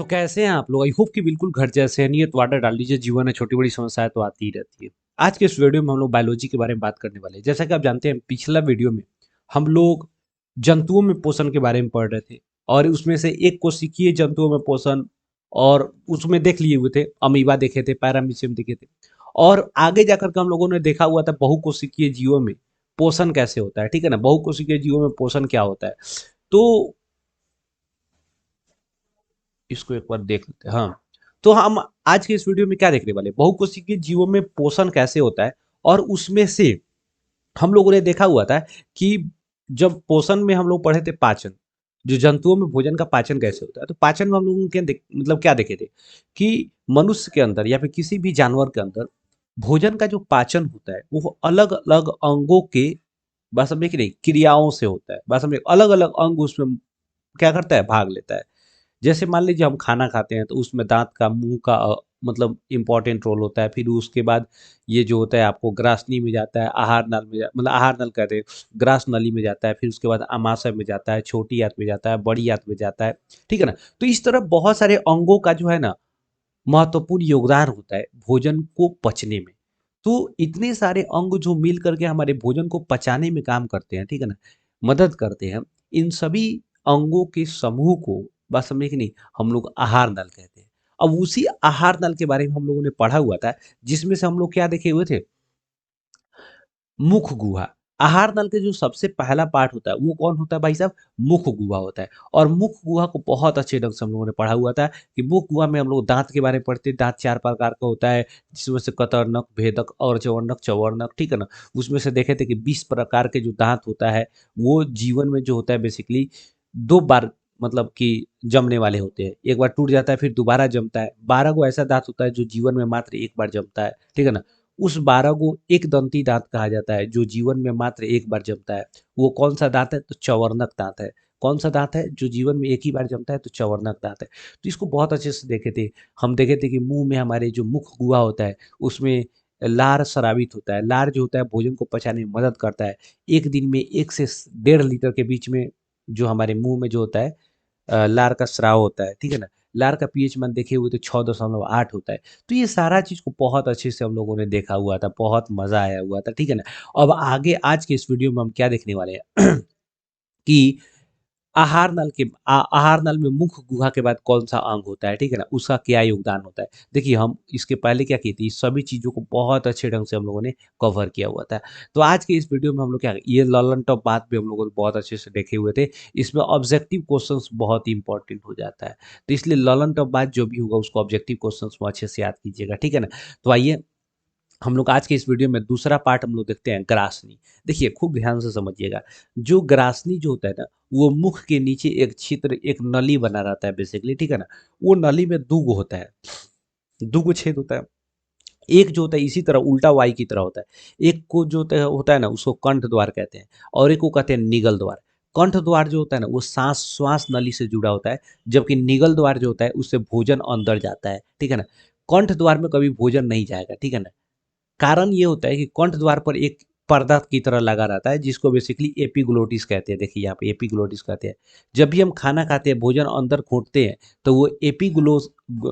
कैसे हैं आप लोग? आई होप कि बिल्कुल घर जैसे हैं। नियत वाटर डाल दीजिए, जीवन में छोटी-बड़ी समस्याएँ तो आती ही रहती है। आज के इस वीडियो में हम लोग बायोलॉजी के बारे में बात करने वाले हैं। जैसा कि आप जानते हैं, पिछला वीडियो में हम लोग जंतुओं में पोषण के बारे में पढ़ रहे थे और उसमें से एक कोशिकीय जंतुओं में पोषण और उसमें देख लिए हुए थे, अमीबा देखे थे, पैरामीशियम देखे थे और आगे जाकर के हम लोगों ने देखा हुआ था बहुकोशिकीय जीवों में पोषण कैसे होता है, ठीक है ना? बहुकोशिकीय जीवों में पोषण क्या होता है? तो इसको एक बार देख लेते हैं। हाँ, तो हम आज के इस वीडियो में क्या देखने वाले हैं? बहुकोशिकीय जीवों में पोषण कैसे होता है और उसमें से हम लोगों ने देखा हुआ था कि जब पोषण में हम लोग पढ़े थे पाचन, जो जंतुओं में भोजन का पाचन कैसे होता है, तो पाचन में हम लोगों के मतलब क्या देखे थे कि मनुष्य के अंदर या फिर किसी भी जानवर के अंदर भोजन का जो पाचन होता है वो अलग अलग अंगों के बस समझे कि नहीं क्रियाओं से होता है। बस समझे अलग अलग अंग उसमें क्या करता है, भाग लेता है। जैसे मान लीजिए हम खाना खाते हैं तो उसमें दांत का, मुंह का मतलब इम्पोर्टेंट रोल होता है। फिर उसके बाद ये जो होता है आपको ग्रासनी में जाता है, आहार नाल में मतलब आहार नल कहते हैं, ग्रास नली में जाता है। फिर उसके बाद अमाशय में जाता है, छोटी आंत में जाता है, बड़ी आंत में जाता है, ठीक है ना? तो इस तरह बहुत सारे अंगों का जो है ना महत्वपूर्ण योगदान होता है भोजन को पचने में। तो इतने सारे अंग जो मिल करके हमारे भोजन को पचाने में काम करते हैं, ठीक है ना? मदद करते हैं। इन सभी अंगों के समूह को बात समझे कि नहीं, हम लोग आहार नल कहते हैं। अब उसी आहार नल के बारे में हम लोगों ने पढ़ा हुआ था, जिसमें से हम लोग क्या देखे हुए थे? मुख गुहा। आहार नल के जो सबसे पहला पार्ट होता है वो कौन होता है भाई साहब? मुख गुहा होता है। और मुख गुहा को बहुत अच्छे ढंग से हम लोगों ने पढ़ा हुआ था कि मुख गुहा में हम लोग दांत के बारे में पढ़ते हैं। दांत 4 प्रकार का होता है, जिसमें से कतरनक, भेदक और जवर्णक, चवर्णक, ठीक है ना? उसमें से देखे थे कि 20 प्रकार के जो दांत होता है, वो जीवन में जो होता है बेसिकली 2 बार मतलब कि जमने वाले होते हैं। एक बार टूट जाता है फिर दोबारा जमता है। 12 गो ऐसा दाँत होता है जो जीवन में मात्र 1 बार जमता है, ठीक है ना? उस 12 को एक दंती दाँत कहा जाता है, जो जीवन में मात्र 1 बार जमता है। वो कौन-सा दाँत है? तो चवर्णक दाँत है। कौन-सा दाँत है? जो जीवन में 1 ही बार जमता है, तो चवर्णक दाँत है। तो इसको बहुत अच्छे से देखे थे। हम देखे थे कि मुँह में हमारे जो मुख गुहा होता है, उसमें लार स्रावित होता है। लार जो होता है भोजन को पचाने में मदद करता है। 1 दिन में 1 से 1.5 लीटर के बीच में जो हमारे मुँह में जो होता है लार का स्राव होता है, ठीक है ना? लार का पीएच मान देखे हुए तो 6.8 होता है। तो ये सारा चीज़ को बहुत अच्छे से हम लोगों ने देखा हुआ था, बहुत मज़ा आया हुआ था, ठीक है ना? अब आगे आज के इस वीडियो में हम क्या देखने वाले हैं कि आहार नल में मुख गुहा के बाद कौन-सा अंग होता है, ठीक है ना? उसका क्या योगदान होता है? देखिए, हम इसके पहले क्या की थी, सभी चीज़ों को बहुत अच्छे ढंग से हम लोगों ने कवर किया हुआ था। तो आज के इस वीडियो में हम लोग क्या ये लॉलन टॉप बात भी हम लोगों ने बहुत अच्छे से देखे हुए थे। इसमें ऑब्जेक्टिव क्वेश्चन्स बहुत ही इम्पोर्टेंट हो जाता है। तो इसलिए लॉलन टॉप बात जो भी होगा उसको ऑब्जेक्टिव क्वेश्चन्स में अच्छे से याद कीजिएगा, ठीक है ना? तो आइए हम लोग आज के इस वीडियो में दूसरा पार्ट हम लोग देखते हैं ग्रासनी। देखिए खूब ध्यान से समझिएगा। जो ग्रासनी जो होता है ना, वो मुख के नीचे एक छिद्र, एक नली बना रहता है बेसिकली, ठीक है ना? वो नली में 2 गो होता है, 2 गो छेद होता है। एक जो होता है इसी तरह उल्टा वाई की तरह होता है। एक को जो होता है ना उसको कंठ द्वार कहते हैं और एक को कहते हैं निगल द्वार। कंठ द्वार जो होता है ना वो श्वास नली से जुड़ा होता है, जबकि निगल द्वार जो होता है उससे भोजन अंदर जाता है, ठीक है ना? कंठ द्वार में कभी भोजन नहीं जाएगा, ठीक है ना? कारण ये होता है कि कंठ द्वार पर एक पर्दा की तरह लगा रहता है जिसको बेसिकली एपिग्लोटिस कहते हैं। देखिए यहाँ पे एपिग्लोटिस कहते हैं। जब भी हम खाना खाते हैं, भोजन अंदर घोंटते हैं, तो वो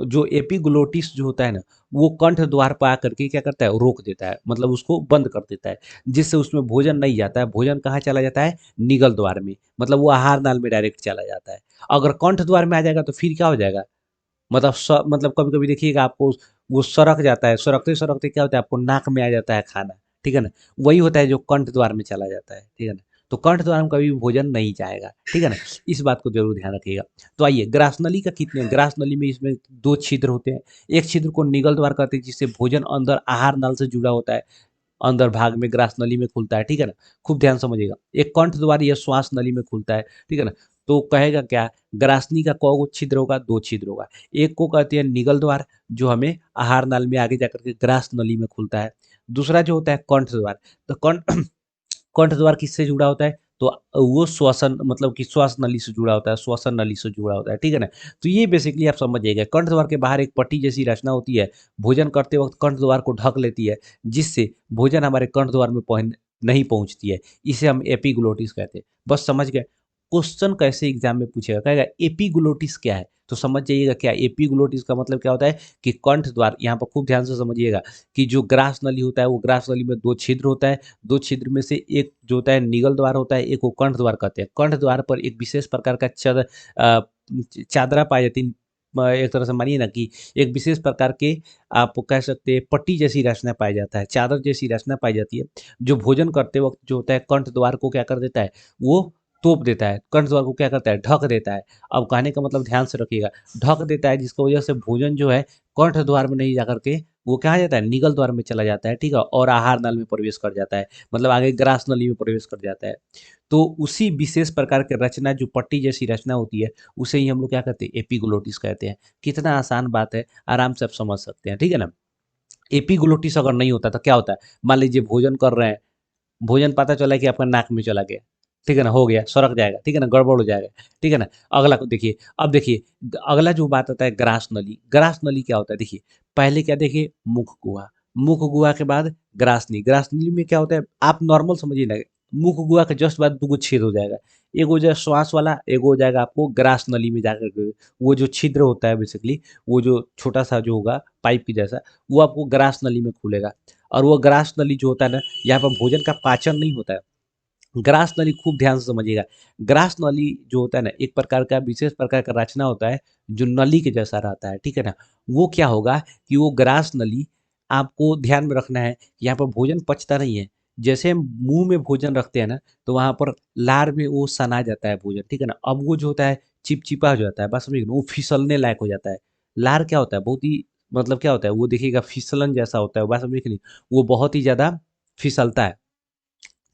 जो एपिग्लोटिस जो होता है ना, वो कंठ द्वार पर आकर के क्या करता है, रोक देता है, मतलब उसको बंद कर देता है, जिससे उसमें भोजन नहीं जाता है। भोजन कहाँ चला जाता है? निगल द्वार में, मतलब वो आहार नाल में डायरेक्ट चला जाता है। अगर कंठ द्वार में आ जाएगा तो फिर क्या हो जाएगा? मतलब कभी-कभी देखिएगा आपको वो सरक जाता है, सरकते-सरकते क्या होता है आपको नाक में आ जाता है खाना, ठीक है ना? वही होता है जो कंठ द्वार में चला जाता है, ठीक है ना? तो कंठ द्वार में कभी भी भोजन नहीं जाएगा, ठीक है ना? इस बात को ज़रूर ध्यान रखिएगा। तो आइए ग्रासनली का कितने ग्रास नली में इसमें 2 छिद्र होते हैं। एक छिद्र को निगल द्वार कहते हैं जिससे भोजन अंदर आहार नल से जुड़ा होता है। अंदर भाग में ग्रास नली में खुलता है, ठीक है ना? खूब ध्यान समझिएगा। एक कंठ द्वार या श्वास नली में खुलता है, ठीक है ना? तो कहेगा क्या? ग्रासनी का कौ छिद्र होगा? 2 छिद्र होगा। एक को कहते हैं निगल द्वार, जो हमें आहार नाल में आगे जाकर के ग्रास नली में खुलता है। दूसरा जो होता है कंठ द्वार, तो कंठ कंठ द्वार किससे जुड़ा होता है? तो वो श्वसन मतलब कि श्वास नली से जुड़ा होता है, श्वसन नली से जुड़ा होता है, ठीक है ना? तो ये बेसिकली आप समझ जाइएगा। कंठ द्वार के बाहर एक पट्टी जैसी रचना होती है, भोजन करते वक़्त कंठ द्वार को ढक लेती है, जिससे भोजन हमारे कंठ द्वार में नहीं पहुँचती है। इसे हम एपिग्लोटिस कहते हैं। बस समझ गए? क्वेश्चन कैसे एग्जाम में पूछेगा, कहेगा एपिग्लोटिस क्या है, तो समझ जाइएगा क्या एपिग्लोटिस का मतलब क्या होता है कि कंठ द्वार, यहाँ पर खूब ध्यान से समझिएगा कि जो ग्रास नली होता है वो ग्रास नली में दो छिद्र होता है, दो छिद्र में से एक जो होता है निगल द्वार होता है, एक को कंठ द्वार कहते हैं। कंठ द्वार पर एक विशेष प्रकार का चादरा पाई जाती है, एक तरह से मानिए ना कि एक विशेष प्रकार के आप कह सकते हैं पट्टी जैसी रचना पाई जाता है, चादर जैसी रचना पाई जाती है, जो भोजन करते वक्त जो होता है कंठ द्वार को क्या कर देता है, वो तोप देता है, कंठ द्वार को क्या करता है, ढक देता है। अब कहने का मतलब ध्यान से रखिएगा, ढक देता है, जिसकी वजह से भोजन जो है कंठ द्वार में नहीं जाकर के वो कहाँ जाता है, निगल द्वार में चला जाता है, ठीक है, और आहार नल में प्रवेश कर जाता है, मतलब आगे ग्रास नली में प्रवेश कर जाता है। तो उसी विशेष प्रकार की रचना जो पट्टी जैसी रचना होती है उसे ही हम लोग क्या कहते हैं, एपिग्लोटिस कहते हैं। कितना आसान बात है, आराम से आप समझ सकते हैं, ठीक है ना। एपिग्लोटिस अगर नहीं होता तो क्या होता है, मान लीजिए भोजन कर रहे हैं, भोजन पता चला कि आपका नाक में चला गया, ठीक है ना, हो गया, सड़क जाएगा, ठीक है ना, गड़बड़ हो जाएगा, ठीक है ना। अगला को देखिए, अब देखिए अगला जो बात आता है ग्रास नली। ग्रास नली क्या होता है, देखिए पहले क्या, देखिए मुख गुहा, मुख गुहा के बाद ग्रास नली। ग्रास नली में क्या होता है, आप नॉर्मल समझिए ना, मुख गुहा के जस्ट बाद दो छेद हो जाएगा, एक हो जाएगा श्वास वाला, एक हो जाएगा आपको ग्रास नली में जाकर के वो जो छिद्र होता है बेसिकली, वो जो छोटा सा जो होगा पाइप की जैसा, वो आपको ग्रास नली में खुलेगा। और वो ग्रास नली जो होता है ना, यहाँ पर भोजन का पाचन नहीं होता है। ग्रास नली खूब ध्यान से समझिएगा, ग्रास नली जो होता है ना, एक प्रकार का विशेष प्रकार का रचना होता है जो नली के जैसा रहता है, ठीक है ना। वो क्या होगा कि वो ग्रास नली, आपको ध्यान में रखना है, यहाँ पर भोजन पचता नहीं है, जैसे हम मुंह में भोजन रखते हैं ना, तो वहां पर लार में वो सना जाता है भोजन, ठीक है ना। अब वो जो होता है चिपचिपा हो जाता है, बस समझिए वो फिसलने लायक हो जाता है। लार क्या होता है, बहुत ही मतलब क्या होता है, वो देखिएगा फिसलन जैसा होता है, बस समझिए कि नहीं, वो बहुत ही ज्यादा फिसलता है।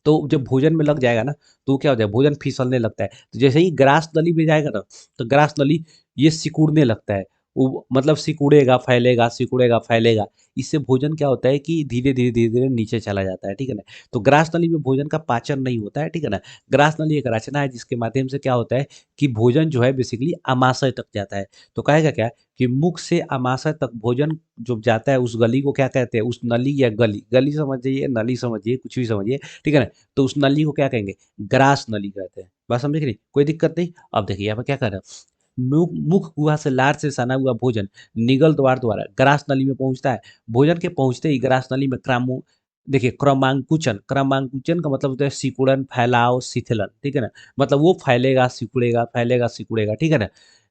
तो जब भोजन में लग जाएगा ना, तो क्या हो जाएगा, भोजन फिसलने लगता है। तो जैसे ही ग्रास नली में जाएगा ना, तो ग्रास नली ये सिकुड़ने लगता है, वो मतलब सिकुड़ेगा फैलेगा, सिकुड़ेगा फैलेगा। इससे भोजन क्या होता है कि धीरे धीरे धीरे धीरे नीचे चला जाता है, ठीक है ना। तो ग्रास नली में भोजन का पाचन नहीं होता है, ठीक है ना। ग्रास नली एक रचना है जिसके माध्यम से क्या होता है कि भोजन जो है बेसिकली आमाशय तक जाता है। तो कहेगा क्या कि मुख से आमाशय तक भोजन जो जाता है, उस गली को क्या कहते हैं, उस नली या गली, गली समझ जाइए, नली समझिए, कुछ भी समझिए, ठीक है ना। तो उस नली को क्या कहेंगे, ग्रास नली कहते हैं। बात समझे कि नहीं, कोई दिक्कत नहीं। अब देखिए यहाँ पर क्या कर रहा है, मुख मुख गुहा से लार से सना हुआ भोजन निगल द्वार द्वारा ग्रास नली में पहुंचता है। भोजन के पहुंचते ही ग्रास नली में क्रामो, देखिए क्रमांकुचन, क्रमांकुचन का मतलब होता है सिकुड़न, फैलाव, शिथिलन, ठीक है ना। मतलब वो फैलेगा सिकुड़ेगा, फैलेगा सिकुड़ेगा, ठीक है ना,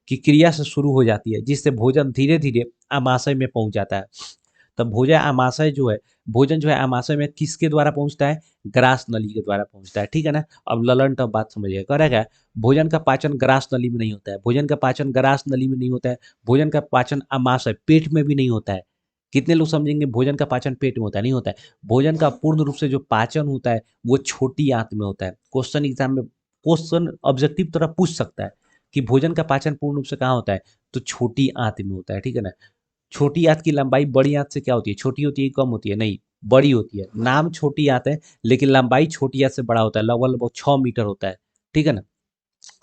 की क्रिया से शुरू हो जाती है, जिससे भोजन धीरे धीरे आमाशय में पहुंच जाता है। तब भोजन आमाशय जो है, भोजन जो है आमाशय में किसके द्वारा पहुंचता है, ग्रास नली के द्वारा पहुंचता है, ठीक है ना। अब ललन टब बात समझिए, कह रहा है क्या, भोजन का पाचन ग्रास नली में नहीं होता है, भोजन का पाचन ग्रास नली में नहीं होता है, भोजन का पाचन आमाशय पेट में भी नहीं होता है। कितने लोग समझेंगे भोजन का पाचन पेट में होता है, नहीं होता है। भोजन का पूर्ण रूप से जो पाचन होता है वो छोटी आंत में होता है। क्वेश्चन एग्जाम में, क्वेश्चन ऑब्जेक्टिव तरह पूछ सकता है कि भोजन का पाचन पूर्ण रूप से कहाँ होता है, तो छोटी आंत में होता है, ठीक है ना। छोटी आंत की लंबाई बड़ी आंत से क्या होती है, छोटी होती है, कम होती है, नहीं, बड़ी होती है। नाम छोटी आंत है लेकिन लंबाई छोटी आंत से बड़ा होता है, लगभग लगभग 6 मीटर होता है, ठीक है ना।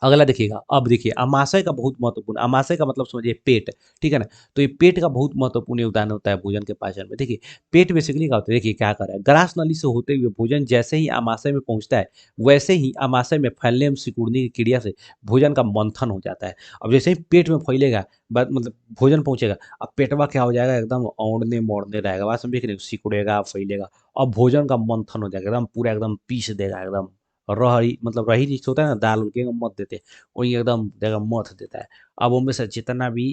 अगला देखिएगा, अब देखिए अमाशय का बहुत महत्वपूर्ण, अमाशय का मतलब समझिए पेट, ठीक है ना। तो ये पेट का बहुत महत्वपूर्ण योगदान होता है भोजन के पाचन में। देखिए पेट बेसिकली क्या होता है, देखिए क्या कर रहा है, ग्रास नली से होते हुए भोजन जैसे ही अमाशय में पहुंचता है, वैसे ही अमाशय में फैलने एवं सिकुड़ने की क्रिया से भोजन का मंथन हो जाता है। अब जैसे ही पेट में फैलेगा, मतलब भोजन पहुंचेगा, अब पेटवा क्या हो जाएगा, एकदम औड़ने मोड़ने रहेगा, बात समझिए कि नहीं, सिकुड़ेगा फैलेगा, और भोजन का मंथन हो जाएगा, एकदम पूरा एकदम पीस देगा एकदम। रही मतलब रही जिस होता है ना, दाल उल के मत देते, वही एकदम जगह मथ देता है। अब उनमें से जितना भी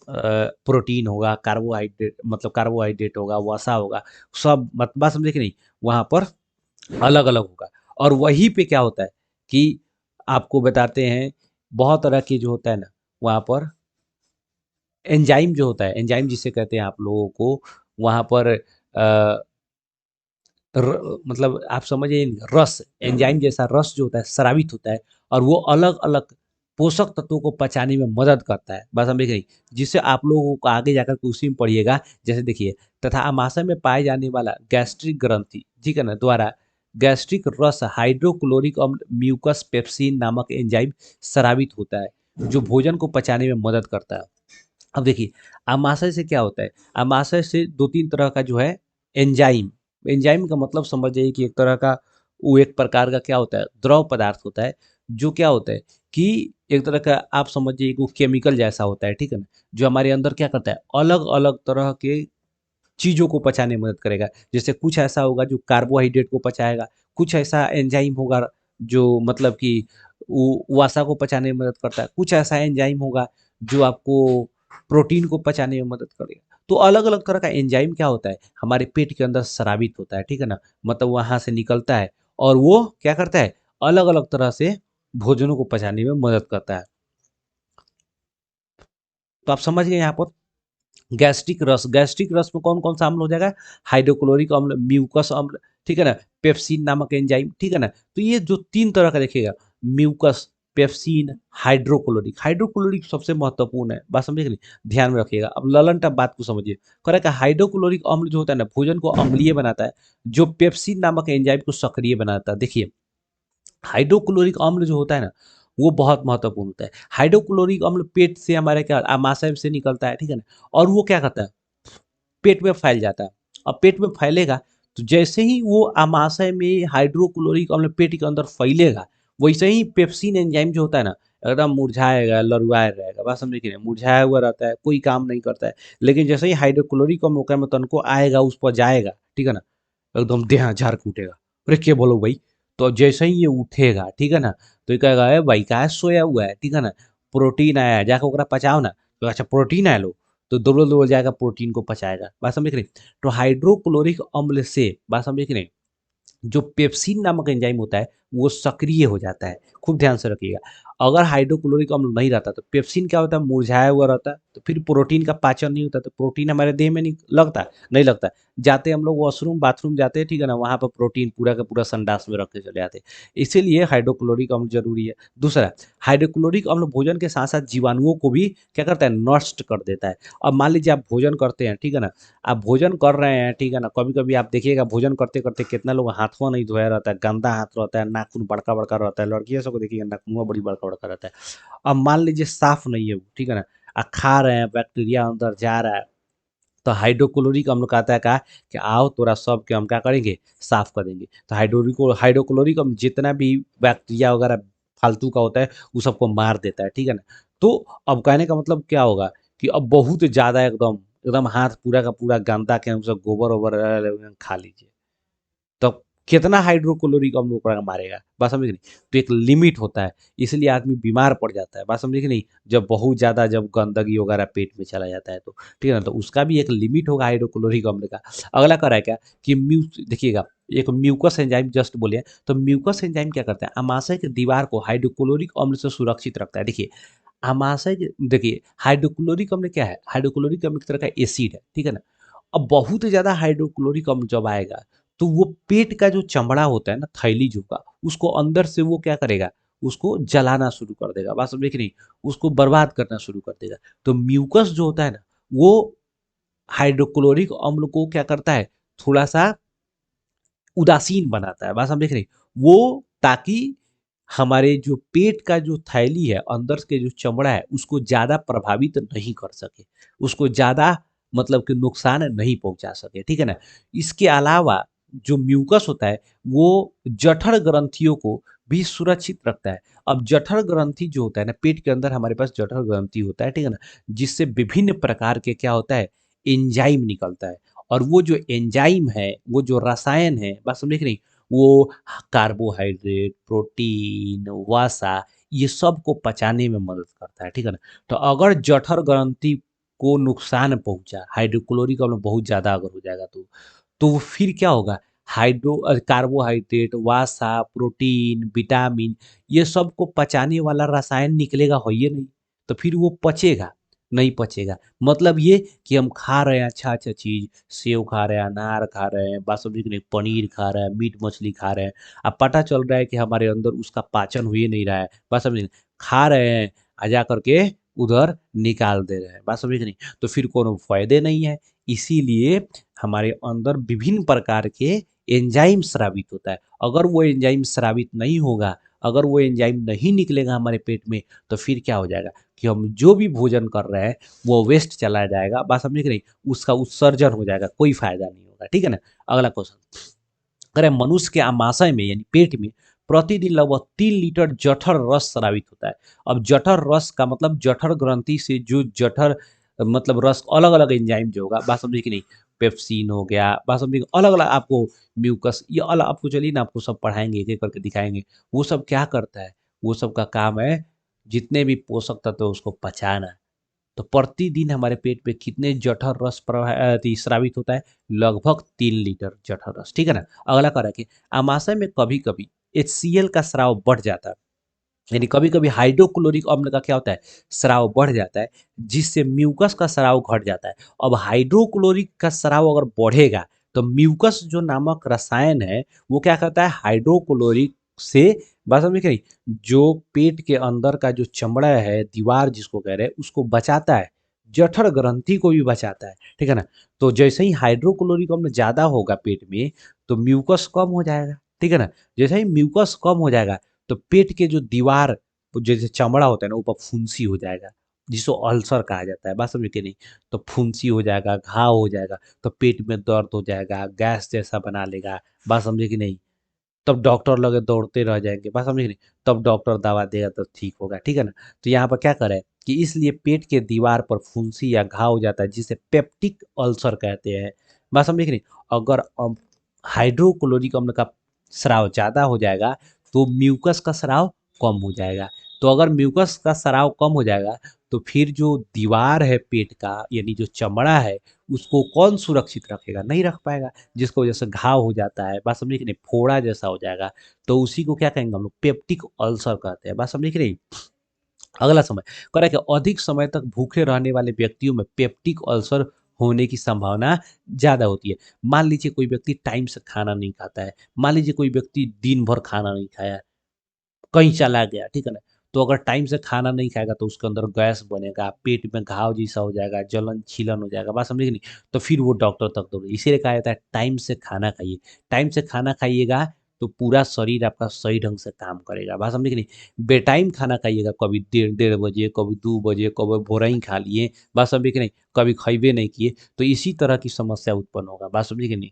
प्रोटीन होगा, कार्बोहाइड्रेट मतलब कार्बोहाइड्रेट होगा, वसा होगा, सब मत बात समझे कि नहीं, वहां पर अलग अलग होगा। और वहीं पे क्या होता है कि आपको बताते हैं, बहुत तरह के जो होता है ना, वहां पर एंजाइम जो होता है, एंजाइम जिसे कहते हैं आप लोगों को, वहां पर मतलब आप समझिए रस, एंजाइम जैसा रस जो होता है स्रावित होता है, और वो अलग अलग पोषक तत्वों को पचाने में मदद करता है, बस समझ गई। जिससे आप लोगों को आगे जाकर के उसी में पढ़िएगा, जैसे देखिए, तथा आमाशय में पाए जाने वाला गैस्ट्रिक ग्रंथि, ठीक है ना, द्वारा गैस्ट्रिक रस हाइड्रोक्लोरिक अम्ल म्यूकस पेप्सिन नामक एंजाइम स्रावित होता है, जो भोजन को पचाने में मदद करता है। अब देखिए आमाशय से क्या होता है, आमाशय से दो तीन तरह का जो है एंजाइम, एंजाइम का मतलब समझ जाइए कि एक तरह का, वो एक प्रकार का क्या होता है, द्रव पदार्थ होता है, जो क्या होता है कि एक तरह का आप समझिए कि वो केमिकल जैसा होता है, ठीक है ना? जो हमारे अंदर क्या करता है, अलग-अलग तरह के चीज़ों को पचाने में मदद करेगा। जैसे कुछ ऐसा होगा जो कार्बोहाइड्रेट को पचाएगा, कुछ ऐसा एंजाइम होगा जो मतलब कि वो वसा को पचाने में मदद करता है, कुछ ऐसा एंजाइम होगा जो आपको प्रोटीन को पचाने में मदद करेगा। तो अलग-अलग तरह का एंजाइम क्या होता है, हमारे पेट के अंदर स्रावित होता है, ठीक है ना? मतलब वहाँ से निकलता है और वो क्या करता है, अलग-अलग तरह से भोजनों को पचाने में मदद करता है। तो आप समझ गए यहाँ पर? गैस्ट्रिक रस में कौन-कौन सा अम्ल हो जाएगा? हाइड्रोक्लोरिक अम्ल, म्यूकस अम्ल, ठीक है ना? पेप्सिन नामक एंजाइम, ठीक है ना? तो ये जो 3 तरह का देखिएगा, म्यूकस, पेप्सिन, हाइड्रोक्लोरिक। हाइड्रोक्लोरिक सबसे महत्वपूर्ण है, बात समझे कि नहीं? ध्यान में रखिएगा। अब ललन-टप बात को समझिए। कह रहा है कि हाइड्रोक्लोरिक अम्ल जो होता है ना, भोजन को अम्लीय बनाता है, जो पेप्सिन नामक एंजाइम को सक्रिय बनाता है। देखिए, हाइड्रोक्लोरिक अम्ल जो होता है ना, वो बहुत महत्वपूर्ण होता है। हाइड्रोक्लोरिक अम्ल पेट से हमारे क्या आमाशय से निकलता है, ठीक है ना? और वो क्या करता है, पेट में फैल जाता है। अब पेट में फैलेगा तो जैसे ही वो आमाशय में हाइड्रोक्लोरिक अम्ल पेट के अंदर फैलेगा, वैसे ही पेप्सिन एंजाइम जो होता है ना, एकदम मुरझाएगा, लरुआए रहेगा। बात समझे कि नहीं? मुरझाया हुआ रहता है, कोई काम नहीं करता है। लेकिन जैसे ही हाइड्रोक्लोरिक अम्ल ओकरा में तनको आएगा, उस पर जाएगा, ठीक है ना? एकदम देह झाड़ के उठेगा। अरे क्या बोलो भाई? तो जैसे ही ये उठेगा, ठीक है ना? तो ये कहेगा, "ए भाई काहे सोया हुआ है?" ठीक है ना? प्रोटीन आया है, जाके ओकरा पचाओ ना। तो अच्छा प्रोटीन आया लो, तो दौड़ल-दौड़ल जाएगा प्रोटीन को पचाएगा। बात समझे कि नहीं? तो हाइड्रोक्लोरिक अम्ल से बात समझे कि नहीं? जो पेप्सिन नामक एंजाइम होता है, वो सक्रिय हो जाता है। खूब ध्यान से रखिएगा। अगर हाइड्रोक्लोरिक अम्ल नहीं रहता, तो पेप्सिन क्या होता है, मुरझाया हुआ रहता है, तो फिर प्रोटीन का पाचन नहीं होता, तो प्रोटीन हमारे देह में नहीं लगता, नहीं लगता। जाते हम लोग वॉशरूम, बाथरूम जाते हैं, ठीक है ना? वहाँ पर प्रोटीन पूरा का पूरा संडास में रख के चले आते हैं। इसीलिए हाइड्रोक्लोरिक अम्ल ज़रूरी है। दूसरा, हाइड्रोक्लोरिक अम्ल भोजन के साथ-साथ जीवाणुओं को भी क्या करता है, नष्ट कर देता है। अब मान लीजिए आप भोजन करते हैं, ठीक है ना? आप भोजन कर रहे हैं, ठीक है ना? कभी-कभी आप देखिएगा भोजन करते-करते कितना लोग हाथवा नहीं धोया रहता है, गंदा हाथ रहता है, नाखून बड़का-बड़का रहता है, लड़कियों सब को देखिएगा नाखूनवा बड़ी बड़का-बड़का रहता है। अब मान लीजिए साफ नहीं है वो, ठीक है ना? खा रहे हैं, बैक्टीरिया अंदर जा रहा है, तो हाइड्रोक्लोरिक अम्ल कहता है का कि आओ तोरा सब के हम क्या करेंगे, साफ कर देंगे। तो हाइड्रोक्लोरिक अम्ल जितना भी बैक्टीरिया वगैरह फालतू का होता है, वो सबको मार देता है, ठीक है ना? तो अब कहने का मतलब क्या होगा कि अब बहुत ज़्यादा एकदम एकदम हाथ पूरा का पूरा गंदा के हमसे गोबर-वोबर खा लीजिए। तब कितना हाइड्रोक्लोरिक अम्ल ओकरा मारेगा, बात समझे कि नहीं? तो एक लिमिट होता है, इसलिए आदमी बीमार पड़ जाता है, बात समझे कि नहीं? जब बहुत ज़्यादा जब गंदगी वगैरह पेट में चला जाता है तो, ठीक है ना? तो उसका भी एक लिमिट होगा हाइड्रोक्लोरिक अम्ल का। अगला कह रहा है क्या कि देखिएगा, एक म्यूकस एंजाइम जस्ट बोले हैं, तो म्यूकस एंजाइम क्या करता है? आमाशय की दीवार को हाइड्रोक्लोरिक अम्ल से सुरक्षित रखता है। देखिए, आमाशय देखिए, हाइड्रोक्लोरिक अम्ल क्या है? हाइड्रोक्लोरिक अम्ल एक तरह का एसिड है, ठीक है ना? अब बहुत ज़्यादा हाइड्रोक्लोरिक अम्ल जब आएगा, तो वो पेट का जो चमड़ा होता है ना, थैली जो का, उसको अंदर से वो क्या करेगा? उसको जलाना शुरू कर देगा, बात समझे कि नहीं? उसको बर्बाद करना शुरू कर देगा। तो म्यूकस जो होता है ना, वो हाइड्रोक्लोरिक अम्ल को क्या करता है? थोड़ा-सा उदासीन बनाता है, बात समझे कि नहीं? वो ताकि हमारे जो पेट का जो थैली है, अंदर के जो चमड़ा है, उसको ज़्यादा प्रभावित नहीं कर सके, उसको ज़्यादा मतलब कि नुकसान नहीं पहुँचा सके, ठीक है ना? इसके अलावा जो म्यूकस होता है, वो जठर ग्रंथियों को भी सुरक्षित रखता है। अब जठर ग्रंथि जो होता है ना, पेट के अंदर हमारे पास जठर ग्रंथि होता है, ठीक है ना? जिससे विभिन्न प्रकार के क्या होता है, एंजाइम निकलता है और वो जो एंजाइम है, वो जो रसायन है, बात समझे कि नहीं? वो कार्बोहाइड्रेट, प्रोटीन, वसा ये सब को पचाने में मदद करता है, ठीक है ना? तो अगर जठर ग्रंथि को नुकसान पहुँचा, हाइड्रोक्लोरिक अम्ल बहुत ज़्यादा अगर हो जाएगा तो वो फिर क्या होगा? कार्बोहाइड्रेट, वसा, प्रोटीन, विटामिन ये सब को पचाने वाला रसायन निकलेगा होइए नहीं, तो फिर वो पचेगा, नहीं पचेगा। मतलब ये कि हम खा रहे हैं अच्छा-अच्छा चीज़, सेव खा रहे हैं, अनार खा रहे हैं, बात समझे कि नहीं? पनीर खा रहे हैं, मीट मछली खा रहे हैं। अब पता चल रहा है कि हमारे अंदर उसका पाचन हो ही नहीं रहा है, बात समझे? खा रहे हैं जा कर के उधर निकाल दे रहे हैं, बात समझे कि नहीं? तो फिर कोनो फ़ायदे नहीं है। इसीलिए हमारे अंदर विभिन्न प्रकार के एंजाइम स्रावित होता है। अगर वो एंजाइम स्रावित नहीं होगा, अगर वो एंजाइम नहीं निकलेगा हमारे पेट में, तो फिर क्या हो जाएगा कि हम जो भी भोजन कर रहे हैं, वो वेस्ट चला जाएगा, बात समझे कि नहीं? उसका उत्सर्जन हो जाएगा, कोई फ़ायदा नहीं होगा, ठीक है ना? अगला क्वेश्चन, अगर मनुष्य के आमाशय में यानी पेट में प्रतिदिन लगभग 3 लीटर जठर रस स्रावित होता है। अब जठर रस का मतलब जठर ग्रंथि से जो जठर मतलब रस अलग अलग एंजाइम जो होगा, बात समझे कि नहीं, पेप्सिन हो गया, बात समझे, अलग अलग आपको म्यूकस, ये अलग आपको, चलिए ना आपको सब पढ़ाएंगे, एक एक करके दिखाएंगे वो सब क्या करता है। वो सब का काम है जितने भी पोषक तत्व है उसको पचाना। तो प्रतिदिन हमारे पेट में कितने जठर रस स्रावित होता है, लगभग 3 लीटर जठर रस, ठीक है ना। अगला कह रहा है कि आमाशय में कभी कभी HCl का स्राव बढ़ जाता है, यानी कभी कभी हाइड्रोक्लोरिक अम्ल का क्या होता है, स्राव बढ़ जाता है, जिससे म्यूकस का स्राव घट जाता है। अब हाइड्रोक्लोरिक का स्राव अगर बढ़ेगा तो म्यूकस जो नामक रसायन है वो क्या करता है, हाइड्रोक्लोरिक से, बात समझ में, जो पेट के अंदर का जो चमड़ा है, दीवार जिसको कह रहे हैं, उसको बचाता है, जठर ग्रंथि को भी बचाता है, ठीक है ना। तो जैसे ही हाइड्रोक्लोरिक अम्ल ज्यादा होगा पेट में तो म्यूकस कम हो जाएगा, ठीक है ना। जैसे ही म्यूकस कम हो जाएगा तो पेट के जो दीवार, जैसे चमड़ा होता है ना, ऊपर फुंसी हो जाएगा, जिसको अल्सर कहा जाता है, बात समझ के नहीं। तो फुंसी हो जाएगा, घाव हो जाएगा, तो पेट में दर्द हो जाएगा, गैस जैसा बना लेगा, बात समझे कि नहीं। तब डॉक्टर लगे दौड़ते रह जाएंगे, बात समझे कि नहीं। तब डॉक्टर दवा देगा तो ठीक होगा, ठीक है ना। तो यहाँ पर क्या करें कि इसलिए पेट के दीवार पर फुंसी या घाव हो जाता है, जिसे पेप्टिक अल्सर कहते हैं, बात समझे कि नहीं। अगर हाइड्रोक्लोरिक अम्ल का स्राव ज़्यादा हो जाएगा तो म्यूकस का स्राव कम हो जाएगा। तो अगर म्यूकस का स्राव कम हो जाएगा तो फिर जो दीवार है पेट का, यानी जो चमड़ा है, उसको कौन सुरक्षित रखेगा, नहीं रख पाएगा, जिसकी वजह से घाव हो जाता है, बात समझे कि नहीं, फोड़ा जैसा हो जाएगा। तो उसी को क्या कहेंगे हम लोग, पेप्टिक अल्सर कहते हैं, बात समझे कि नहीं। अगला समय, कह रहा है कि अधिक समय तक भूखे रहने वाले व्यक्तियों में पेप्टिक अल्सर होने की संभावना ज़्यादा होती है। मान लीजिए कोई व्यक्ति टाइम से खाना नहीं खाता है, मान लीजिए कोई व्यक्ति दिन भर खाना नहीं खाया, कहीं चला गया, ठीक है ना। तो अगर टाइम से खाना नहीं खाएगा तो उसके अंदर गैस बनेगा, पेट में घाव जैसा हो जाएगा, जलन छीलन हो जाएगा, बात समझे कि नहीं। तो फिर वो डॉक्टर तक दौड़े, इसीलिए कहा जाता है टाइम से खाना खाइए। टाइम से खाना खाइएगा तो पूरा शरीर आपका सही ढंग से काम करेगा, बात समझे कि नहीं। बेटाइम खाना खाइएगा, कभी 1:30 बजे, कभी 2 बजे, कभी भोरा ही खा लिए, बात समझे कि नहीं, कभी खइबे नहीं किए, तो इसी तरह की समस्या उत्पन्न होगा, बात समझे कि नहीं।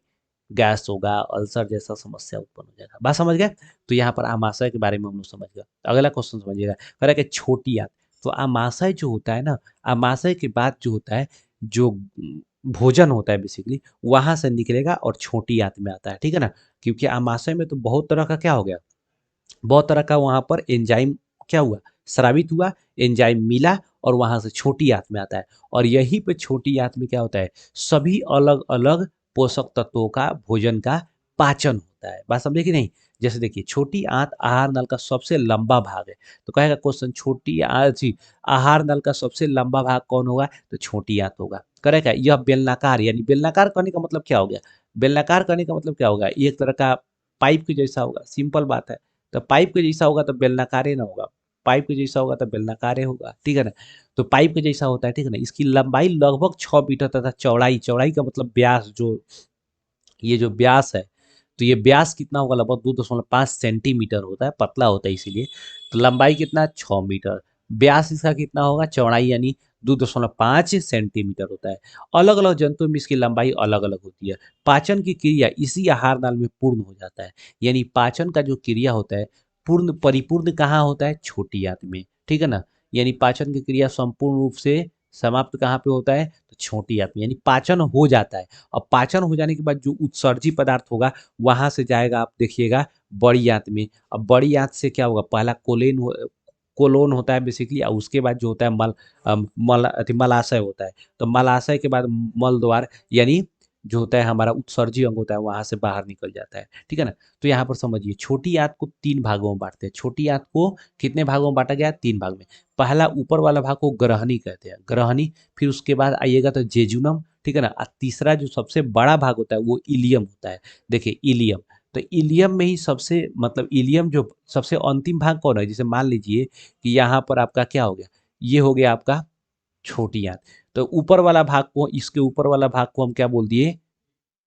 गैस होगा, अल्सर जैसा समस्या उत्पन्न हो जाएगा, बात समझ गए। तो यहाँ पर आमाशय के बारे में हम लोग समझ गए। अगला क्वेश्चन समझिएगा, कह रहा है कि छोटी आंत। तो आमाशय जो होता है ना, आमाशय के बाद जो होता है, जो भोजन होता है बेसिकली, वहां से निकलेगा और छोटी आंत में आता है, ठीक है ना। क्योंकि आमाशय में तो बहुत तरह का क्या हो गया, बहुत तरह का वहां पर एंजाइम क्या हुआ, स्रावित हुआ, एंजाइम मिला, और वहां से छोटी आंत में आता है। और यहीं पे छोटी आंत में क्या होता है, सभी अलग अलग पोषक तत्वों का, भोजन का पाचन होता है, बात समझे कि नहीं। जैसे देखिए, छोटी आंत आहार नल का सबसे लंबा भाग है। तो कहेगा क्वेश्चन, छोटी आंत जी, आहार नल का सबसे लंबा भाग कौन होगा, तो छोटी आंत होगा। करेगा, यह बेलनाकार, यानी बेलनाकार कहने का मतलब क्या हो गया, बेलनाकार कहने का मतलब क्या होगा, एक तरह का पाइप के जैसा होगा, सिंपल बात है। तो पाइप के जैसा होगा तो बेलनाकार ना होगा, पाइप के जैसा होगा तो बेलनाकार होगा, ठीक है ना। तो पाइप के जैसा होता है, ठीक है ना। इसकी लंबाई लगभग 6 मीटर तथा चौड़ाई, चौड़ाई का मतलब व्यास, जो ये जो व्यास है, तो ये व्यास कितना होगा, लगभग 2.5 सेंटीमीटर होता है, पतला होता है इसीलिए। तो लंबाई कितना, 6 मीटर। व्यास इसका कितना होगा, चौड़ाई यानी 2.5 सेंटीमीटर होता है। अलग अलग जंतुओं में इसकी लंबाई अलग अलग होती है। पाचन की क्रिया इसी आहार नाल में पूर्ण हो जाता है, यानी पाचन का जो क्रिया होता है, पूर्ण परिपूर्ण कहाँ होता है, छोटी आंत में, ठीक है ना। यानी पाचन की क्रिया संपूर्ण रूप से समाप्त कहाँ पे होता है, तो छोटी आंत में, यानी पाचन हो जाता है। और पाचन हो जाने के बाद जो उत्सर्जी पदार्थ होगा वहां से जाएगा, आप देखिएगा, बड़ी आंत में। अब बड़ी आंत से क्या होगा, पहला कोलोन होता है बेसिकली, और उसके बाद जो होता है मलाशय होता है। तो मलाशय के बाद मल द्वार, यानी जो होता है हमारा उत्सर्जी अंग होता है, वहां से बाहर निकल जाता है, ठीक है ना। तो यहाँ पर समझिए, छोटी आंत को 3 भागों में बांटते हैं। छोटी आंत को कितने भागों में बांटा गया, 3 भाग में। पहला ऊपर वाला भाग को ग्रहणी कहते हैं, ग्रहणी। फिर उसके बाद आइएगा तो जेजुनम, ठीक है ना। और तीसरा जो सबसे बड़ा भाग होता है वो इलियम होता है। देखिए इलियम, तो इलियम में ही सबसे, मतलब इलियम जो सबसे अंतिम भाग कौन है, जैसे मान लीजिए कि यहाँ पर आपका क्या हो गया, ये हो गया आपका छोटी आंत। तो ऊपर वाला भाग को, इसके ऊपर वाला भाग को हम क्या बोल दिए,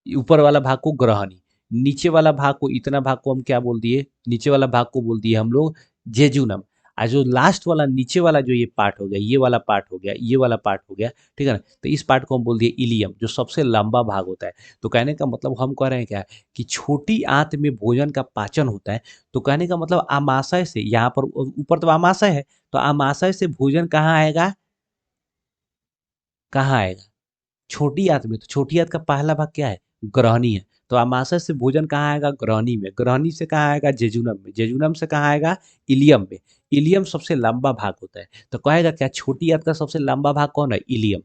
ऊपर वाला भाग को ग्रहणी। नीचे वाला भाग को, इतना भाग को हम क्या बोल दिए, नीचे वाला भाग को बोल दिए हम लोग जेजुनम। आज जो लास्ट वाला नीचे वाला जो ये पार्ट हो गया, ये वाला पार्ट हो गया, ये वाला पार्ट हो गया, ठीक है ना, तो इस पार्ट को हम बोल दिए इलियम, जो सबसे लंबा भाग होता है। तो कहने का मतलब हम कह रहे हैं क्या, कि छोटी आंत में भोजन का पाचन होता है। तो कहने का मतलब आमाशय से, यहाँ पर ऊपर तो आमाशय है, तो आमाशय से भोजन कहाँ आएगा, कहाँ आएगा, छोटी आंत में। तो छोटी आंत का पहला भाग क्या है, ग्रहणी है। तो आमाशय से भोजन कहाँ आएगा, ग्रहणी में। ग्रहणी से कहाँ आएगा, जेजुनम में। जेजुनम से कहाँ आएगा, इलियम में। इलियम सबसे लंबा भाग होता है। तो कहेगा क्या, छोटी आंत का सबसे लंबा भाग कौन है, इलियम।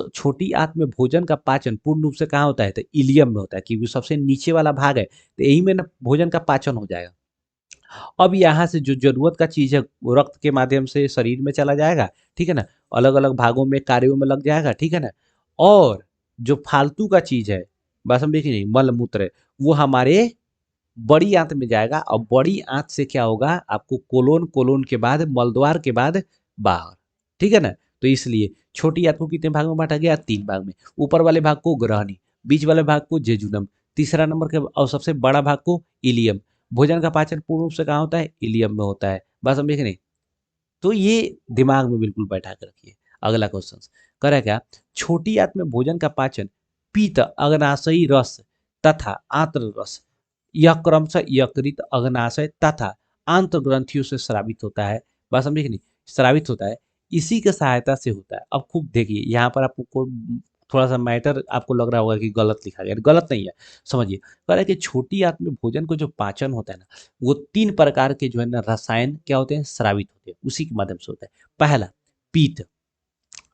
छोटी आंत में भोजन का पाचन पूर्ण रूप से कहाँ होता है, तो इलियम में होता है, क्योंकि सबसे नीचे वाला भाग है, तो यही में ना भोजन का पाचन हो जाएगा। अब यहाँ से जो जरूरत का चीज है वो रक्त के माध्यम से शरीर में चला जाएगा, ठीक है ना, अलग अलग भागों में कार्यों में लग जाएगा, ठीक है ना। और जो फालतू का चीज है, बस हम देखिए नहीं, मल मूत्र है, वो हमारे बड़ी आंत में जाएगा, और बड़ी आंत से क्या होगा, आपको कोलोन, कोलोन के बाद मलद्वार के बाद बाहर, ठीक है ना। तो इसलिए छोटी आंत को कितने भाग में बांटा गया, 3 भाग में। ऊपर वाले भाग को ग्रहणी, बीच वाले भाग को जेजुनम, तीसरा नंबर के और सबसे बड़ा भाग को इलियम। भोजन का पाचन पूर्ण रूप से कहाँ होता है, इलियम में होता है। बस हम देख नहीं, तो ये दिमाग में बिल्कुल बैठा कर रखिए। अगला क्वेश्चन करे क्या, छोटी आंत में भोजन का पाचन पीत अग्नाशयी रस तथा आंत्र रस, यह क्रमशः यकृत, अग्नाशय तथा आंत्र ग्रंथियों से स्रावित होता है। बस समझे कि नहीं, स्रावित होता है, इसी की सहायता से होता है। अब खूब देखिए, यहाँ पर आपको थोड़ा सा मैटर आपको लग रहा होगा कि गलत लिखा गया, गलत नहीं है, समझिए। कह रहा है कि छोटी आंत में भोजन को जो पाचन होता है ना, वो 3 प्रकार के जो है ना रसायन क्या होते हैं, स्रावित होते हैं, उसी के माध्यम से होता है। पहला, पीत।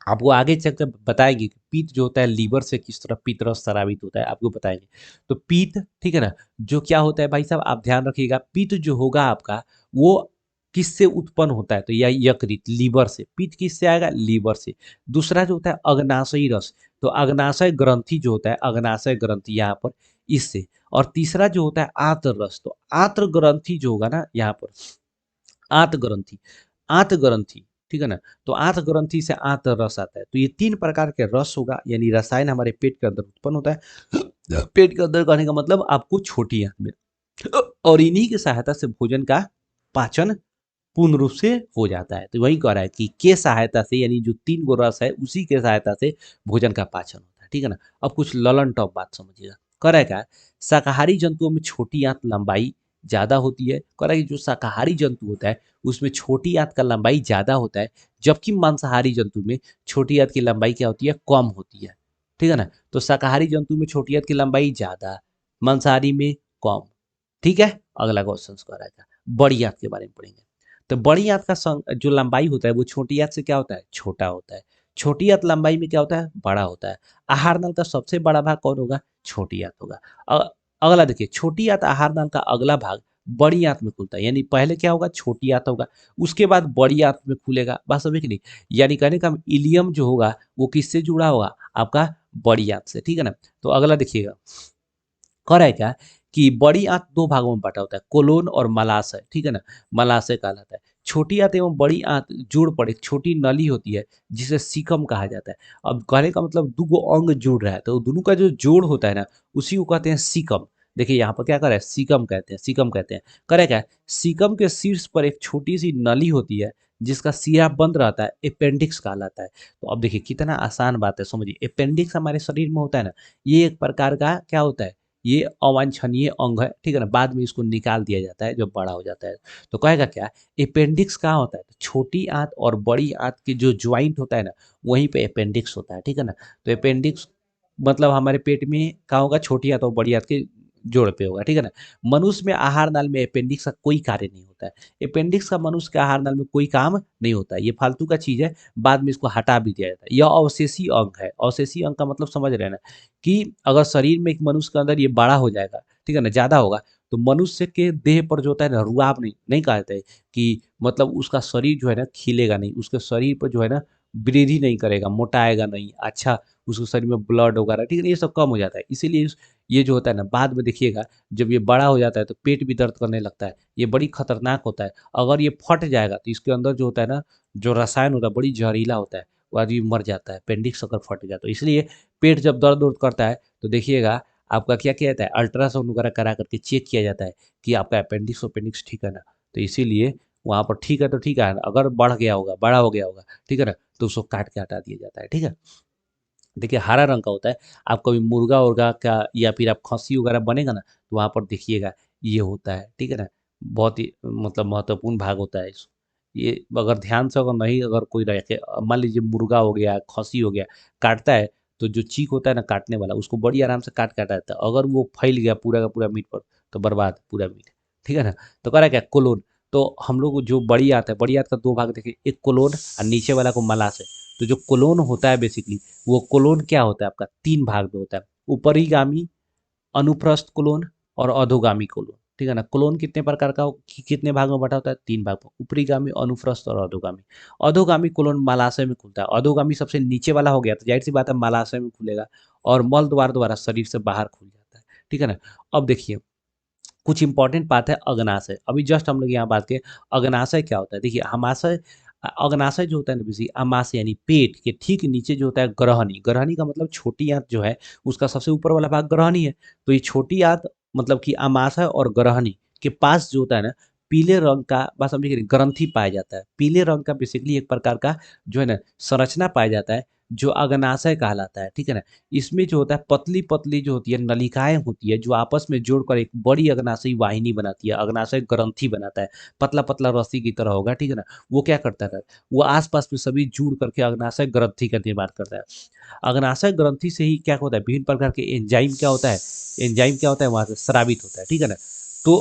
आपको आगे चलकर बताएंगे कि पीत जो होता है लीवर से किस तरह पीत रस स्रावित होता है, आपको बताएंगे। तो पीत, ठीक है ना, जो क्या होता है भाई साहब, आप ध्यान रखिएगा, पीत जो होगा आपका, वो किससे उत्पन्न होता है, तो यह यकृत, लीवर से। पीत किससे आएगा, लीवर से। दूसरा जो होता है अग्नाशयी रस, तो अग्नाशय ग्रंथि जो होता है, अग्नाशय ग्रंथि यहाँ पर, इससे। और तीसरा जो होता है आंत्र रस, तो आंत्र ग्रंथि जो होगा ना यहाँ पर, आंत ग्रंथि, आंत ग्रंथि, ठीक है ना। तो आंत ग्रंथि से आंत रस आता है। तो ये 3 प्रकार के रस होगा, यानी रसायन हमारे पेट के अंदर उत्पन्न होता है। पेट के अंदर कहने का मतलब आपको छोटी आंत में, और इन्हीं की सहायता से भोजन का पाचन पूर्ण रूप से हो जाता है। तो वही कह रहा है कि के सहायता से, यानी जो 3 गो रस है उसी के सहायता से भोजन का पाचन होता है, ठीक है ना। अब कुछ ललन टॉप बात समझिएगा। कह रहा है क्या, शाकाहारी जंतुओं में छोटी आंत लंबाई ज्यादा होती है। कह रहा है कि जो शाकाहारी जंतु होता है उसमें छोटी आंत का लंबाई ज्यादा होता है, जबकि मांसाहारी जंतु में छोटी आंत की लंबाई क्या होती है, कम होती है, ठीक है ना। तो शाकाहारी जंतु में छोटी आंत की लंबाई ज्यादा, मांसाहारी में कम, ठीक है। अगला क्वेश्चन कर रहा है, बड़ी आंत के बारे में पढ़ेंगे। तो बड़ी आंत का जो लंबाई होता है वो छोटी आंत से क्या होता है, छोटा होता है। छोटी आंत लंबाई में क्या होता है, बड़ा होता है। आहार नल का सबसे बड़ा भाग कौन होगा, छोटी आंत होगा। अगला देखिए, छोटी आंत आहार नल का अगला भाग बड़ी आंत में खुलता है, यानी पहले क्या होगा, छोटी आंत होगा, उसके बाद बड़ी आंत में खुलेगा। बात समझे कि नहीं, यानी कहने का इलियम जो होगा वो किससे जुड़ा होगा, आपका बड़ी आंत से, ठीक है ना। तो अगला देखिएगा, कह रहा है क्या, कि बड़ी आंत 2 भागों में बटा होता है, कोलोन और मलाशय, ठीक है ना। मलाशय कहलाता है। छोटी आंत एवं बड़ी आंत जुड़ पड़े छोटी नली होती है, जिसे सीकम कहा जाता है। अब कहने का मतलब 2 गो अंग जुड़ रहा है, तो दोनों का जो जोड़ होता है ना, उसी को कहते हैं सीकम। देखिए यहाँ पर क्या कर रहा है, सीकम कहते हैं, सीकम कहते हैं। करे क्या, सीकम के शीर्ष पर एक छोटी सी नली होती है, जिसका सिरा बंद रहता है, अपेंडिक्स कहलाता है। तो अब देखिए कितना आसान बात है, समझिए। अपेंडिक्स हमारे शरीर में होता है ना, ये एक प्रकार का क्या होता है, ये अवांछनीय अंग है, ठीक है ना। बाद में इसको निकाल दिया जाता है जब बड़ा हो जाता है। तो कहेगा क्या, अपेंडिक्स कहाँ होता है, तो छोटी आंत और बड़ी आंत के जो ज्वाइंट होता है ना, वहीं पे अपेंडिक्स होता है, ठीक है ना। तो अपेंडिक्स मतलब हमारे पेट में कहाँ होगा, छोटी आंत और बड़ी आंत के जोड़ पे होगा, ठीक है ना। मनुष्य में आहार नाल में अपेंडिक्स का कोई कार्य नहीं होता है। अपेंडिक्स का मनुष्य के आहार नाल में कोई काम नहीं होता है, ये फालतू का चीज है, बाद में इसको हटा भी दिया जाता है। यह अवशेषी अंग है। अवशेषी अंग का मतलब समझ रहे हैं ना, कि अगर शरीर में एक मनुष्य के अंदर ये बड़ा हो जाएगा, ठीक है ना, ज्यादा होगा, तो मनुष्य के देह पर जो होता है ना, रुआब नहीं नहीं कहते हैं, कि मतलब उसका शरीर जो है ना खिलेगा नहीं, उसके शरीर पर जो है ना वृद्धि नहीं करेगा, मोटाएगा नहीं, अच्छा उसके शरीर में ब्लड वगैरह, ठीक है ना, ये सब कम हो जाता है। इसीलिए ये जो होता है ना, बाद में देखिएगा जब ये बड़ा हो जाता है तो पेट भी दर्द करने लगता है, ये बड़ी खतरनाक होता है। अगर ये फट जाएगा तो इसके अंदर जो होता है ना, जो रसायन होता है बड़ी जहरीला होता है, वो आदमी मर जाता है, अपेंडिक्स अगर फट गया तो। इसलिए पेट जब दर्द उर्द करता है तो देखिएगा आपका क्या किया जाता है, अल्ट्रासाउंड वगैरह करा करके चेक किया जाता है कि आपका अपेंडिक्स अपेंडिक्स ठीक है ना। तो इसीलिए वहाँ पर ठीक है तो ठीक है, अगर बढ़ गया होगा, बड़ा हो गया होगा, ठीक है ना, तो उसको काट के हटा दिया जाता है, ठीक है। देखिए हरा रंग का होता है, आप कभी मुर्गा उर्गा का या फिर आप खस्सी वगैरह बनेगा ना, तो वहाँ पर देखिएगा ये होता है, ठीक है ना। बहुत ही मतलब महत्वपूर्ण भाग होता है ये अगर ध्यान से अगर नहीं अगर कोई रखे, मान लीजिए मुर्गा हो गया, खस्सी हो गया, काटता है तो जो चीक होता है ना काटने वाला, उसको बड़ी आराम से काट काटा जाता है। अगर वो फैल गया पूरा का पूरा मीट पर, तो बर्बाद पूरा मीट, ठीक है ना। तो कह रहा है क्या, कोलोन। तो हम लोग जो बड़ी आंत है, बड़ी आंत का दो भाग देखिए, एक कोलोन और नीचे वाला को मलाशय। तो जो कोलोन होता है बेसिकली, वो कोलोन क्या होता है आपका, तीन भाग में होता है, ऊपरीगामी, अनुप्रस्थ कोलोन और अधोगामी कोलोन, ठीक है ना। कोलोन कितने प्रकार का कितने भाग में बटा होता है, तीन भाग में, ऊपरीगामी, अनुप्रस्थ और अधोगामी। अधोगामी कोलोन मलाशय में खुलता है। अधोगामी सबसे नीचे वाला हो गया, तो जाहिर सी बात है मलाशय में खुलेगा और मल द्वार द्वारा शरीर से बाहर खुल जाता है, ठीक है ना। अब देखिए कुछ इंपॉर्टेंट बात है अग्नाशय। अभी जस्ट हम लोग यहाँ बात किए अग्नाशय क्या होता है। देखिए हमाशय अग्नाशय जो होता है ना बेसिक, अमाशय यानी पेट के ठीक नीचे जो होता है ग्रहणी। ग्रहणी का मतलब छोटी आंत जो है, उसका सबसे ऊपर वाला भाग ग्रहणी है। तो ये छोटी आंत मतलब कि अमाशय और ग्रहणी के पास जो होता है ना, पीले रंग का, बस समझिए ग्रंथि पाया जाता है। पीले रंग का बेसिकली एक प्रकार का जो है ना संरचना पाया जाता है, जो अग्नाशय कहलाता है, ठीक है ना। इसमें जो होता है पतली पतली जो होती है नलिकाएं होती है, जो आपस में जोड़कर एक बड़ी अग्नाशयी वाहिनी बनाती है, अग्नाशय ग्रंथि बनाता है। पतला पतला रस्सी की तरह होगा, ठीक है ना। वो क्या करता है, वो आसपास में सभी जुड़ करके अग्नाशय ग्रंथि का निर्माण करता है। अग्नाशय ग्रंथि से ही क्या होता है, विभिन्न प्रकार के एंजाइम क्या होता है, एंजाइम क्या होता है वहां से स्रावित होता है, ठीक है ना। तो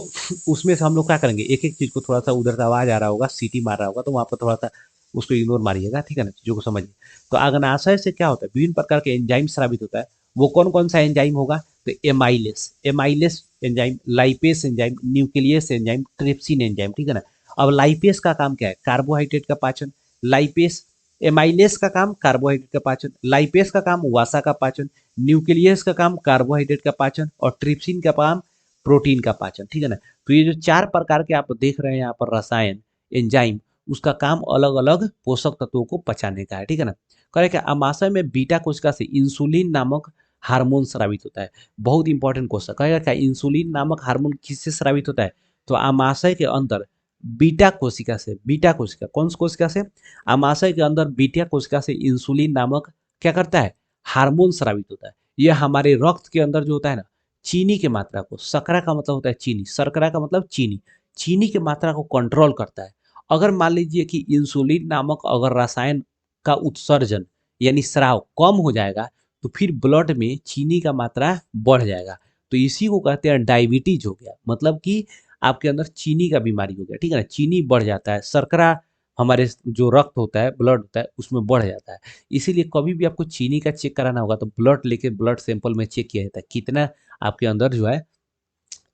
उसमें से हम लोग क्या करेंगे, एक एक चीज को, थोड़ा सा उधर से आवाज आ रहा होगा, सीटी मार रहा होगा, तो वहां पर थोड़ा सा उसको इग्नोर मारिएगा, ठीक है ना, चीजों को समझिए। तो अग्नाशय से क्या होता है, विभिन्न प्रकार के एंजाइम स्रावित होता है। वो कौन कौन सा एंजाइम होगा, तो amylase, amylase enzyme, lipase enzyme, nucleus enzyme, trypsin enzyme, ठीक है ना। अब लाइपेस का काम क्या है, कार्बोहाइड्रेट का पाचन। लाइपेस, एमाइलेस का काम कार्बोहाइड्रेट का पाचन, लाइपेस का काम वसा का पाचन, न्यूक्लियस का काम कार्बोहाइड्रेट का पाचन और ट्रिप्सिन का काम प्रोटीन का पाचन, ठीक है ना। तो ये जो चार प्रकार के आप देख रहे हैं यहाँ पर रसायन, एंजाइम, उसका काम अलग अलग पोषक तत्वों को पचाने का है, ठीक है ना। कह क्या अमाशय में बीटा कोशिका से इंसुलिन नामक हार्मोन स्रावित होता है। बहुत इंपॉर्टेंट क्वेश्चन, कहेगा क्या इंसुलिन नामक हार्मोन किससे स्रावित होता है, तो अमाशय के अंदर बीटा कोशिका से। बीटा कोशिका कौन सी कोशिका से, अमाशय के अंदर बीटा कोशिका से इंसुलिन नामक क्या करता है, हार्मोन स्रावित होता है। यह हमारे रक्त के अंदर जो होता है ना, चीनी की मात्रा को, सकरा का मतलब होता है चीनी, शर्करा का मतलब चीनी, चीनी की मात्रा को कंट्रोल करता है। अगर मान लीजिए कि इंसुलिन नामक अगर रसायन का उत्सर्जन यानी स्राव कम हो जाएगा, तो फिर ब्लड में चीनी का मात्रा बढ़ जाएगा। तो इसी को कहते हैं डायबिटीज हो गया, मतलब कि आपके अंदर चीनी का बीमारी हो गया, ठीक है ना। चीनी बढ़ जाता है, शर्करा हमारे जो रक्त होता है, ब्लड होता है, उसमें बढ़ जाता है। इसीलिए कभी भी आपको चीनी का चेक कराना होगा तो ब्लड लेके ब्लड सैंपल में चेक किया जाता है कितना आपके अंदर जो है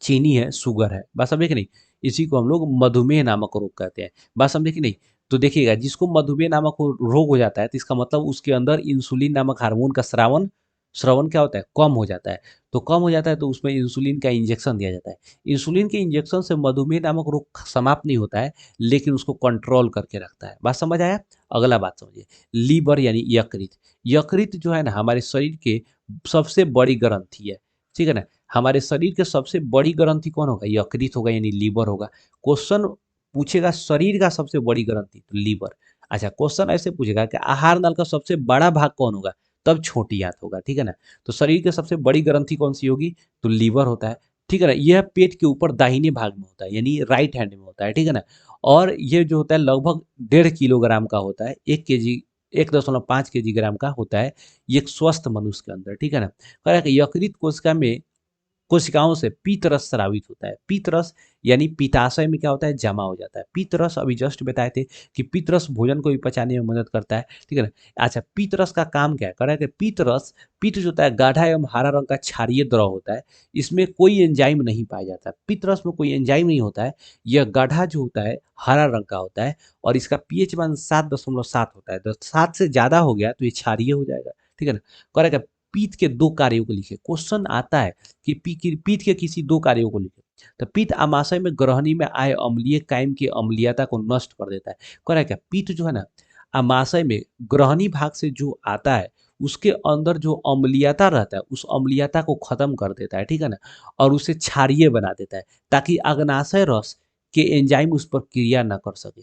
चीनी है, शुगर है। बात समझे कि नहीं। इसी को हम लोग मधुमेह नामक रोग कहते हैं। बात समझे कि नहीं। तो देखिएगा जिसको मधुमेह नामक रोग हो जाता है, तो इसका मतलब उसके अंदर इंसुलिन नामक हार्मोन का श्रावण श्रवण क्या होता है, कम हो जाता है। तो कम हो जाता है तो उसमें इंसुलिन का इंजेक्शन दिया जाता है। इंसुलिन के इंजेक्शन से मधुमेह नामक रोग समाप्त नहीं होता है, लेकिन उसको कंट्रोल करके रखता है। बात समझ आया। अगला बात समझिए, लीवर यानी यकृत। यकृत जो है ना हमारे शरीर के सबसे बड़ी ग्रंथि है, ठीक है ना। हमारे शरीर के सबसे बड़ी ग्रंथि कौन होगा, यकृत होगा यानी लीवर होगा। क्वेश्चन पूछेगा शरीर का सबसे बड़ी ग्रंथि तो लीवर। अच्छा क्वेश्चन ऐसे पूछेगा कि आहार नल का सबसे बड़ा भाग कौन होगा, तब छोटी आंत होगा, ठीक है ना। तो शरीर के सबसे बड़ी ग्रंथि कौन सी होगी, तो लीवर होता है, ठीक है ना। यह पेट के ऊपर दाहिने भाग में होता है यानी राइट हैंड में होता है, ठीक है ना। और ये जो होता है लगभग 1.5 किलोग्राम का होता है, 1 केजी, 1.5 केजी ग्राम का होता है। ये एक स्वस्थ मनुष्य के अंदर, ठीक है ना। कह रहा है कि यकृत कोशिका में कोशिकाओं से पीतरस स्रावित होता है। पीतरस यानी पित्ताशय में क्या होता है, जमा हो जाता है। पीतरस अभी जस्ट बताए थे कि पीतरस भोजन को भी पचाने में मदद करता है, ठीक है ना। अच्छा पीतरस का काम क्या है, कह रहा है कि पीतरस, पीत जो होता है गाढ़ा एवं हरा रंग का क्षारीय द्रव होता है। इसमें कोई एंजाइम नहीं पाया जाता है, पीतरस में कोई एंजाइम नहीं होता है। यह गाढ़ा जो होता है हरा रंग का होता है और इसका पीएच मान 7.7 होता है। तो 7 से ज्यादा हो गया तो ये क्षारीय हो जाएगा, ठीक है ना। कह रहा है कि पीत के दो कार्यों को लिखे। क्वेश्चन आता है कि पीत के किसी दो कार्यों को लिखे। तो पीत आमाशय में ग्रहणी में आए अम्लीय कायम की अम्लीयता को नष्ट कर देता है। कह रहा है क्या, पीत जो है ना आमाशय में ग्रहणी भाग से जो आता है, उसके अंदर जो अम्लीयता रहता है उस अम्लीयता को खत्म कर देता है, ठीक है ना। और उसे क्षारीय बना देता है ताकि अग्नाशय रस कि एंजाइम उस पर क्रिया ना कर सके।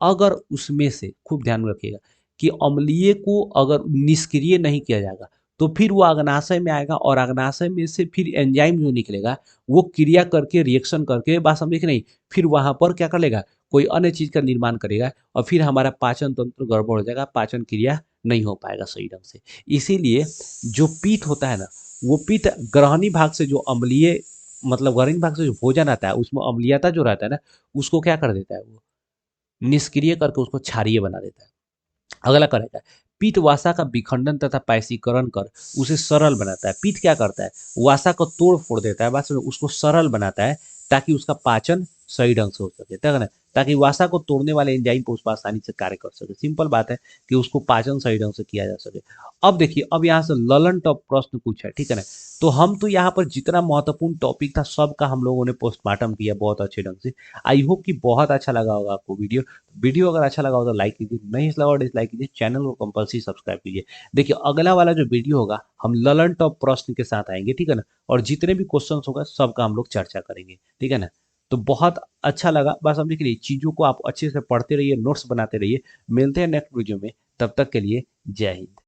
अगर उसमें से खूब ध्यान में रखिएगा कि अम्लीय को अगर निष्क्रिय नहीं किया जाएगा तो फिर वो अग्नाशय में आएगा और अग्नाशय में से फिर एंजाइम जो निकलेगा वो क्रिया करके रिएक्शन करके बात समझे कि नहीं, फिर वहां पर क्या कर लेगा, कोई अन्य चीज का निर्माण करेगा और फिर हमारा पाचन तंत्र गड़बड़ हो जाएगा, पाचन क्रिया नहीं हो पाएगा सही ढंग से। इसीलिए जो पित्त होता है ना, वो पित्त ग्रहणी भाग से जो अम्लीय मतलब ग्रहणी भाग से जो भोजन आता है उसमें अम्लीयता जो रहता है ना, उसको क्या कर देता है, वो निष्क्रिय करके उसको क्षारीय बना देता है। अगला करेगा पित्त वासा का विखंडन तथा पैसीकरण कर उसे सरल बनाता है। पित्त क्या करता है, वासा को तोड़ फोड़ देता है, बस उसको सरल बनाता है ताकि उसका पाचन सही ढंग से हो सके, तक ना, ताकि वासा को तोड़ने वाले एंजाइम को उस पर आसानी से कार्य कर सके। सिंपल बात है कि उसको पाचन सही ढंग से किया जा सके। अब देखिए, अब यहाँ से ललन टॉप प्रश्न पूछा है, ठीक है ना। तो हम तो यहाँ पर जितना महत्वपूर्ण टॉपिक था सबका हम लोगों ने पोस्टमार्टम किया बहुत अच्छे ढंग से। आई होप कि बहुत अच्छा लगा होगा आपको वीडियो। वीडियो अगर अच्छा लगा हो तो लाइक कीजिए, नहीं अच्छा लगा डिसलाइक कीजिए, चैनल को कंपल्सरी सब्सक्राइब कीजिए। देखिए अगला वाला जो वीडियो होगा हम ललन टॉप प्रश्न के साथ आएंगे, ठीक है ना, और जितने भी क्वेश्चंस होगा सबका हम लोग चर्चा करेंगे, ठीक है ना। तो बहुत अच्छा लगा, बस समझे के लिए चीजों को आप अच्छे से पढ़ते रहिए, नोट्स बनाते रहिए। मिलते हैं नेक्स्ट वीडियो में, तब तक के लिए जय हिंद।